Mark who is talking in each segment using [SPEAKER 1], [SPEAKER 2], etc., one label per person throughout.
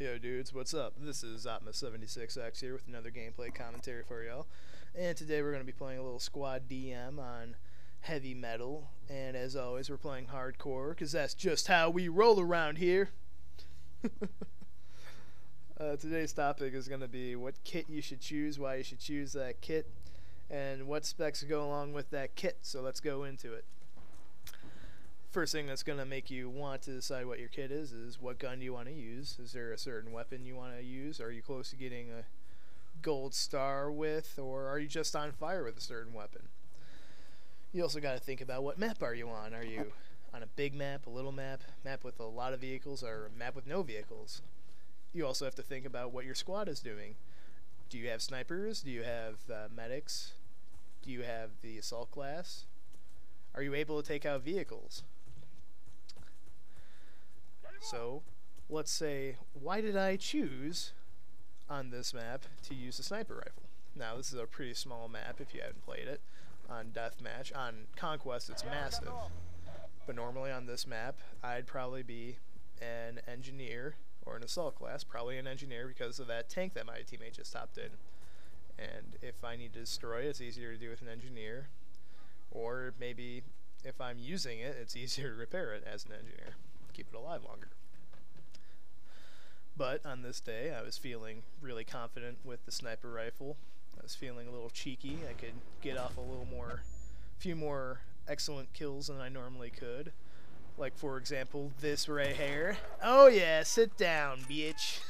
[SPEAKER 1] Yo dudes, what's up? This is Optimus76X here with another gameplay commentary for y'all. And today we're going to be playing a little squad DM on heavy metal. And as always, we're playing hardcore, because that's just how we roll around here. Today's topic is going to be what kit you should choose, why you should choose that kit, and what specs go along with that kit. So let's go into it. First thing that's going to make you want to decide what your kit is what gun do you want to use. Is there a certain weapon you want to use? Are you close to getting a gold star with, or are you just on fire with a certain weapon? You also got to think about what map are you on. Are you on a big map, a little map, map with a lot of vehicles, or a map with no vehicles? You also have to think about what your squad is doing. Do you have snipers? Do you have medics? Do you have the assault class? Are you able to take out vehicles? So, let's say, why did I choose on this map to use the sniper rifle? Now, this is a pretty small map if you haven't played it. On Deathmatch, on Conquest, it's massive. But normally on this map, I'd probably be an engineer or an assault class, probably an engineer because of that tank that my teammate just hopped in. And if I need to destroy it, it's easier to do with an engineer. Or maybe if I'm using it, it's easier to repair it as an engineer. Keep it alive longer. But on this day, I was feeling really confident with the sniper rifle. I was feeling a little cheeky. I could get off a few more excellent kills than I normally could. Like, for example, this right here. Oh yeah, sit down, bitch.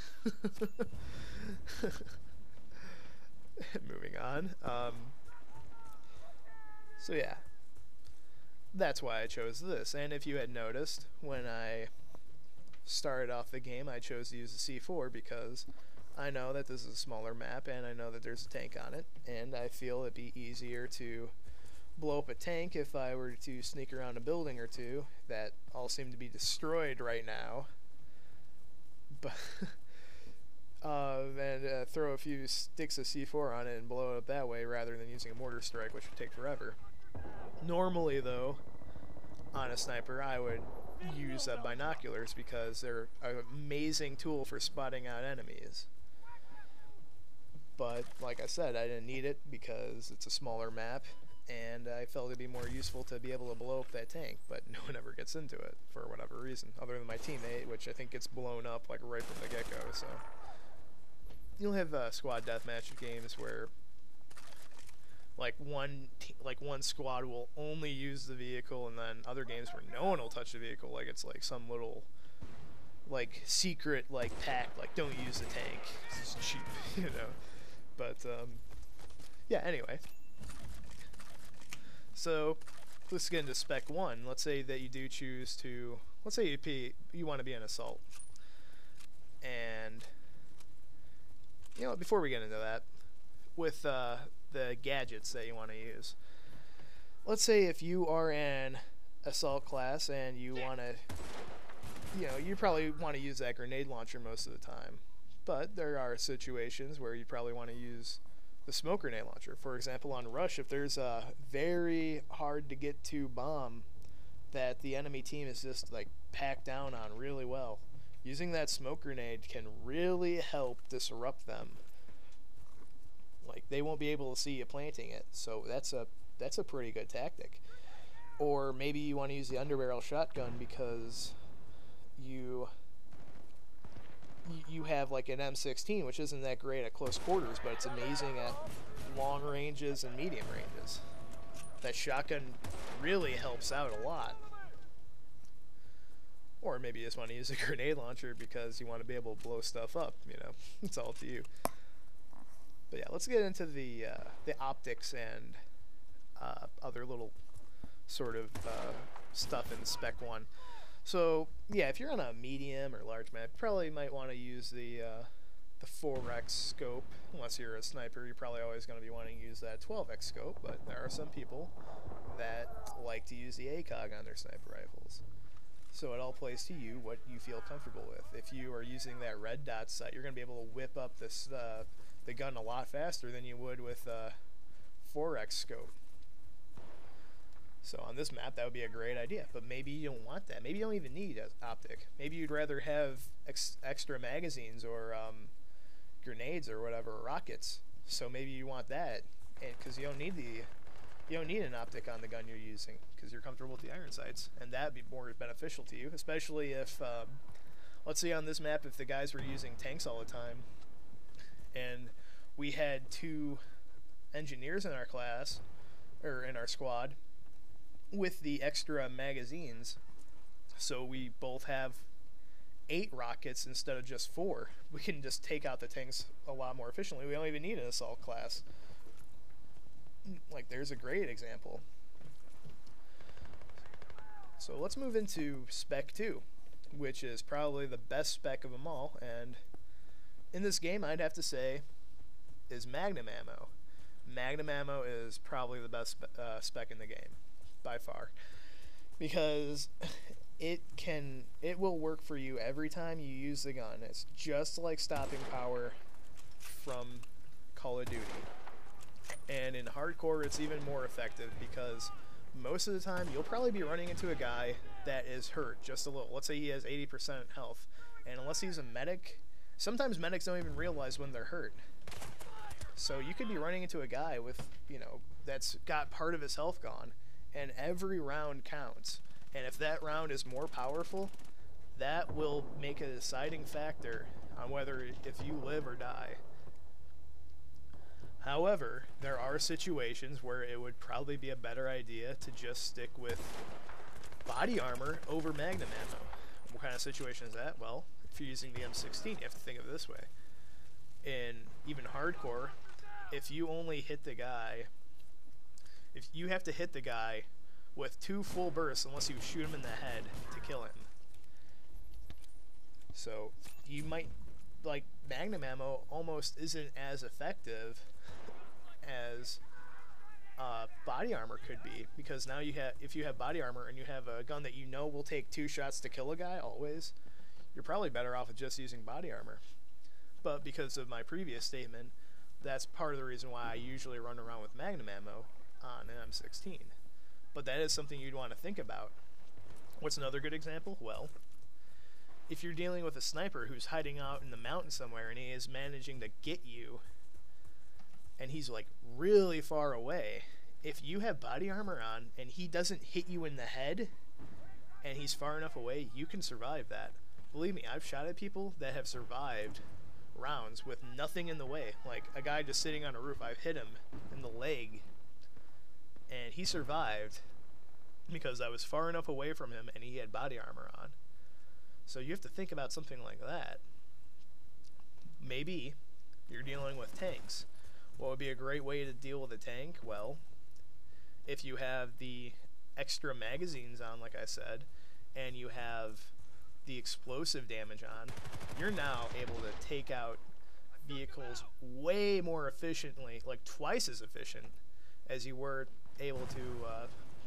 [SPEAKER 1] Moving on. So yeah. That's why I chose this. And if you had noticed, when I started off the game, I chose to use the C4 because I know that this is a smaller map and I know that there's a tank on it, and I feel it'd be easier to blow up a tank if I were to sneak around a building or two that all seem to be destroyed right now. But and throw a few sticks of C4 on it and blow it up that way rather than using a mortar strike, which would take forever. Normally, though, on a sniper, I would use binoculars because they're an amazing tool for spotting out enemies. But, like I said, I didn't need it because it's a smaller map, and I felt it'd be more useful to be able to blow up that tank, but no one ever gets into it for whatever reason, other than my teammate, which I think gets blown up like right from the get-go. So you'll have squad deathmatch games where one squad will only use the vehicle, and then other games where no one will touch the vehicle, like it's like some little secret pact, don't use the tank, it's cheap, you know. But yeah, anyway, so let's get into spec 1. Let's say that you do choose to, let's say you want to be an assault, and you know, before we get into that, with the gadgets that you want to use. Let's say if you are an assault class and you want to, you know, you probably want to use that grenade launcher most of the time. But there are situations where you probably want to use the smoke grenade launcher. For example, on Rush, if there's a very hard to get to bomb that the enemy team is just packed down on really well, using that smoke grenade can really help disrupt them. They won't be able to see you planting it, so that's a pretty good tactic. Or maybe you want to use the underbarrel shotgun because you have an M16, which isn't that great at close quarters, but it's amazing at long ranges and medium ranges. That shotgun really helps out a lot. Or maybe you just want to use a grenade launcher because you want to be able to blow stuff up, you know. It's all up to you. But yeah, let's get into the optics and other little sort of stuff in spec 1. So yeah, if you're on a medium or large map, you probably might want to use the 4x scope. Unless you're a sniper, you're probably always going to be wanting to use that 12x scope. But there are some people that like to use the ACOG on their sniper rifles. So it all plays to you what you feel comfortable with. If you are using that red dot sight, you're going to be able to whip up this the gun a lot faster than you would with 4x scope. So on this map, that would be a great idea. But maybe you don't want that. Maybe you don't even need an optic. Maybe you'd rather have extra magazines or grenades or whatever, rockets. So maybe you want that, because you don't need an optic on the gun you're using because you're comfortable with the iron sights, and that'd be more beneficial to you, especially if let's say on this map, if the guys were using tanks all the time, and we had 2 engineers in our class, or in our squad, with the extra magazines, so we both have 8 rockets instead of just 4. We can just take out the tanks a lot more efficiently. We don't even need an assault class. Like, there's a great example. So let's move into Spec 2, which is probably the best spec of them all, and in this game I'd have to say is Magnum ammo. Magnum ammo is probably the best spec in the game, by far, because it will work for you every time you use the gun. It's just like stopping power from Call of Duty. And in hardcore it's even more effective, because most of the time you'll probably be running into a guy that is hurt just a little. Let's say he has 80% health, and unless he's a medic, sometimes medics don't even realize when they're hurt. So you could be running into a guy with, you know, that's got part of his health gone, and every round counts. And if that round is more powerful, that will make a deciding factor on whether if you live or die. However, there are situations where it would probably be a better idea to just stick with body armor over Magnum ammo. What kind of situation is that? Well, if you're using the M16, you have to think of it this way. In even hardcore, if you only hit the guy, if you have to hit the guy with 2 full bursts unless you shoot him in the head to kill him. So you might, like, Magnum ammo almost isn't as effective as body armor could be, because now if you have body armor and you have a gun that you know will take 2 shots to kill a guy always, you're probably better off with just using body armor. But because of my previous statement, that's part of the reason why I usually run around with Magnum ammo on an M16. But that is something you'd want to think about. What's another good example? Well, if you're dealing with a sniper who's hiding out in the mountain somewhere and he is managing to get you, and he's like really far away, if you have body armor on and he doesn't hit you in the head and he's far enough away, you can survive that. Believe me, I've shot at people that have survived rounds with nothing in the way. Like a guy just sitting on a roof, I've hit him in the leg and he survived because I was far enough away from him and he had body armor on. So you have to think about something like that. Maybe you're dealing with tanks. What would be a great way to deal with a tank? Well, if you have the extra magazines on, like I said, and you have the explosive damage on, you're now able to take out vehicles way more efficiently, like twice as efficient as you were able to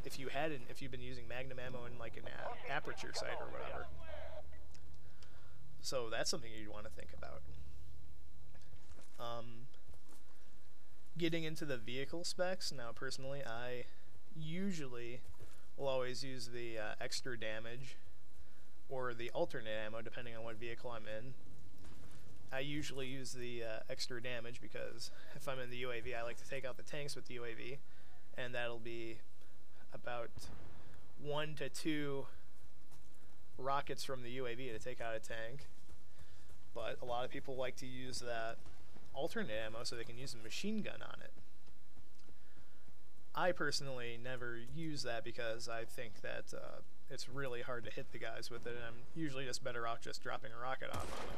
[SPEAKER 1] if you've been using Magnum ammo in like an aperture sight or whatever. So that's something you'd want to think about. Getting into the vehicle specs, now personally I usually will always use the extra damage or the alternate ammo depending on what vehicle I'm in. I usually use the extra damage because if I'm in the UAV, I like to take out the tanks with the UAV, and that'll be about 1 to 2 rockets from the UAV to take out a tank. But a lot of people like to use that alternate ammo so they can use a machine gun on it. I personally never use that because I think that it's really hard to hit the guys with it, and I'm usually just better off just dropping a rocket off on them.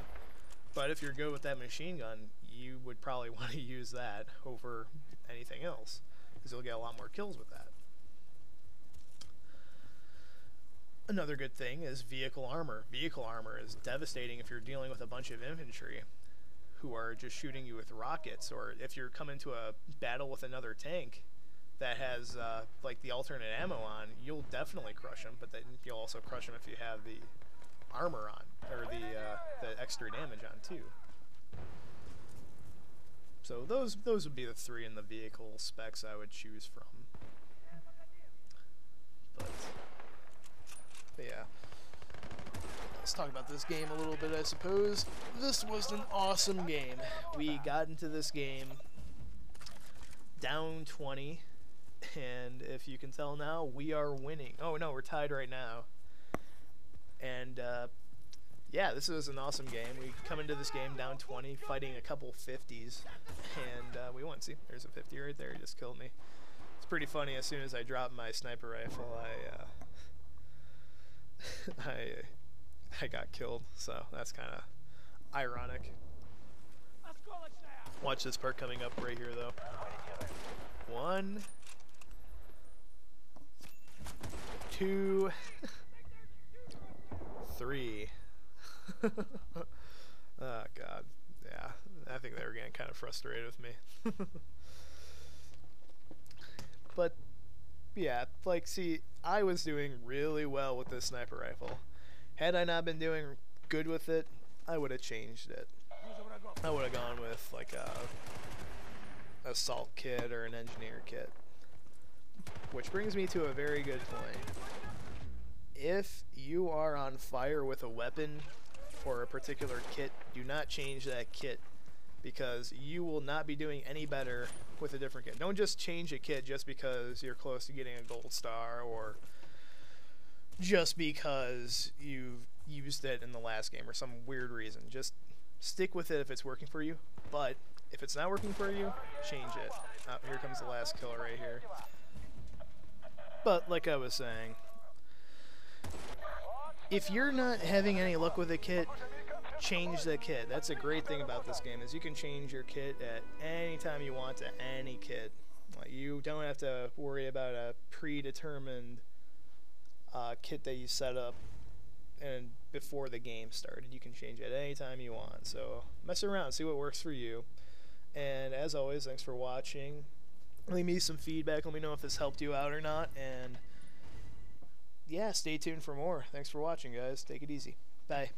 [SPEAKER 1] But if you're good with that machine gun, you would probably want to use that over anything else, because you'll get a lot more kills with that. Another good thing is vehicle armor. Vehicle armor is devastating if you're dealing with a bunch of infantry who are just shooting you with rockets, or if you're coming to a battle with another tank that has like the alternate ammo on, you'll definitely crush them, but then you'll also crush them if you have the armor on, or the extra damage on too. So those would be the 3 in the vehicle specs I would choose from. But yeah. let's talk about this game a little bit, I suppose. This was an awesome game. We got into this game down 20, and if you can tell now, we are winning. Oh no, we're tied right now. And yeah, this was an awesome game. We come into this game down 20, fighting a couple 50s, and we won. See, there's a 50 right there. He just killed me. It's pretty funny. As soon as I dropped my sniper rifle, I got killed. So that's kind of ironic. Watch this part coming up right here, though. 1, 2, 3. Oh god, yeah, I think they were getting kind of frustrated with me. But yeah, like, see, I was doing really well with this sniper rifle. Had I not been doing good with it, I would have changed it. I would have gone with like a assault kit or an engineer kit. Which brings me to a very good point. If you are on fire with a weapon or a particular kit, do not change that kit, because you will not be doing any better with a different kit. Don't just change a kit just because you're close to getting a gold star, or just because you've used it in the last game or some weird reason. Just stick with it if it's working for you, but if it's not working for you, change it. Here comes the last killer right here. But like I was saying, if you're not having any luck with a kit, change the kit. That's a great thing about this game, is you can change your kit at any time you want to any kit. Like, you don't have to worry about a predetermined kit that you set up and before the game started. You can change it at any time you want. So mess around, see what works for you. And as always, thanks for watching. Leave me some feedback. Let me know if this helped you out or not. And yeah, stay tuned for more. Thanks for watching, guys. Take it easy. Bye.